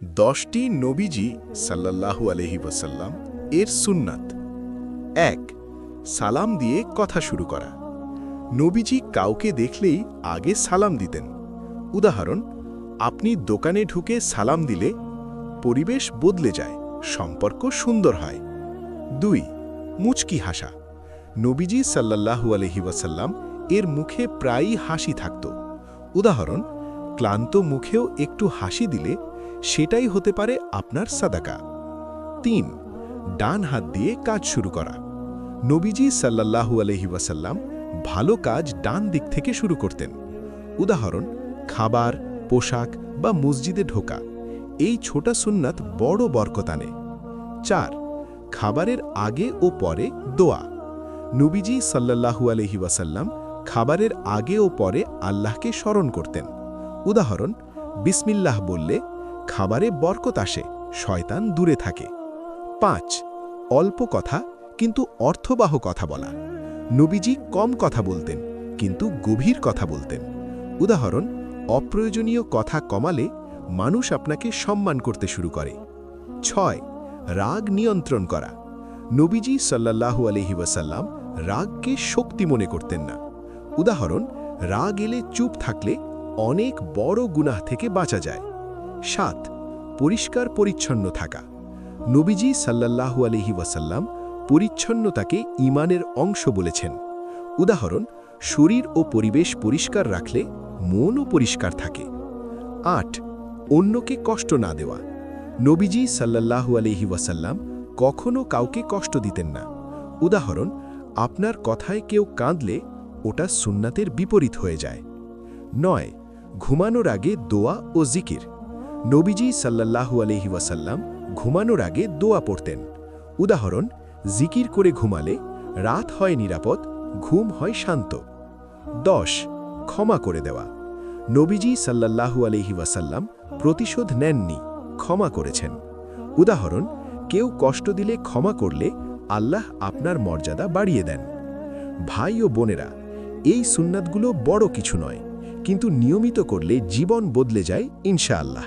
10টি নবীজি সাল্লাল্লাহু আলাইহি ওয়াসাল্লাম এর সুন্নাত। ১. সালাম দিয়ে কথা শুরু করা। নবীজি কাউকে দেখলেই আগে সালাম দিতেন। উদাহরণ, আপনি দোকানে ঢুকে সালাম দিলে পরিবেশ বদলে যায়, সম্পর্ক সুন্দর হয়। ২. মুচকি হাসা। নবীজি সাল্লাল্লাহু আলাইহি ওয়াসাল্লাম এর মুখে প্রায়ই হাসি থাকত। উদাহরণ, ক্লান্ত মুখেও একটু হাসি দিলে সেটাই হতে পারে আপনার সাদাকা। ৩. ডান হাত দিয়ে কাজ শুরু করা। নবীজি সাল্লাল্লাহু আলাইহি ওয়াসাল্লাম ভালো কাজ ডান দিক থেকে শুরু করতেন। উদাহরণ, খাবার, পোশাক বা মসজিদে ঢোকা। এই ছোটা সুন্নাত বড় বরকত আনে। ৪. খাবারের আগে ও পরে দোয়া। নবীজি সাল্লাল্লাহু আলাইহি ওয়াসাল্লাম খাবারের আগে ও পরে আল্লাহকে স্মরণ করতেন। উদাহরণ, বিসমিল্লাহ বললে খাবারে বরকত আসে, শয়তান দূরে থাকে। ৫. অল্প কথা কিন্তু অর্থবাহ কথা বলা। নবীজি কম কথা বলতেন কিন্তু গভীর কথা বলতেন। উদাহরণ, অপ্রয়োজনীয় কথা কমালে মানুষ আপনাকে সম্মান করতে শুরু করে। ৬. রাগ নিয়ন্ত্রণ করা। নবীজি সাল্লাল্লাহু আলাইহি ওয়াসাল্লাম রাগকে শক্তি মনে করতেন না। উদাহরণ, রাগ এলে চুপ থাকলে অনেক বড় গুনাহ থেকে বাঁচা যায়। ৭. পরিষ্কার পরিচ্ছন্ন থাকা। নবীজি সাল্লাল্লাহু আলাইহি ওয়াসাল্লাম পরিচ্ছন্নতাকে ঈমানের অংশ বলেছেন। উদাহরণ, শরীর ও পরিবেশ পরিষ্কার রাখলে মনও পরিষ্কার থাকে। ৮. অন্যকে কষ্ট না দেওয়া। নবীজি সাল্লাল্লাহু আলাইহি ওয়াসাল্লাম কখনো কাউকে কষ্ট দিতেন না। উদাহরণ, আপনার কথায় কেউ কাঁদলে ওটা সুন্নাতের বিপরীত হয়ে যায়। ৯. ঘুমানোর আগে দোয়া ও জিকির। নবীজি সাল্লাল্লাহু আলাইহি ওয়াসাল্লাম ঘুমানোর আগে দোয়া পড়তেন। উদাহরণ, জিকির করে ঘুমালে রাত হয় নিরাপদ, ঘুম হয় শান্ত। ১০. ক্ষমা করে দেওয়া। নবীজি সাল্লাল্লাহু আলাইহি ওয়াসাল্লাম প্রতিশোধ নেননি, ক্ষমা করেছেন। উদাহরণ, কেউ কষ্ট দিলে ক্ষমা করলে আল্লাহ আপনার মর্যাদা বাড়িয়ে দেন। ভাই ও বোনেরা, এই সুন্নাতগুলো বড় কিছু নয়, কিন্তু নিয়মিত করলে জীবন বদলে যায় ইনশাআল্লাহ।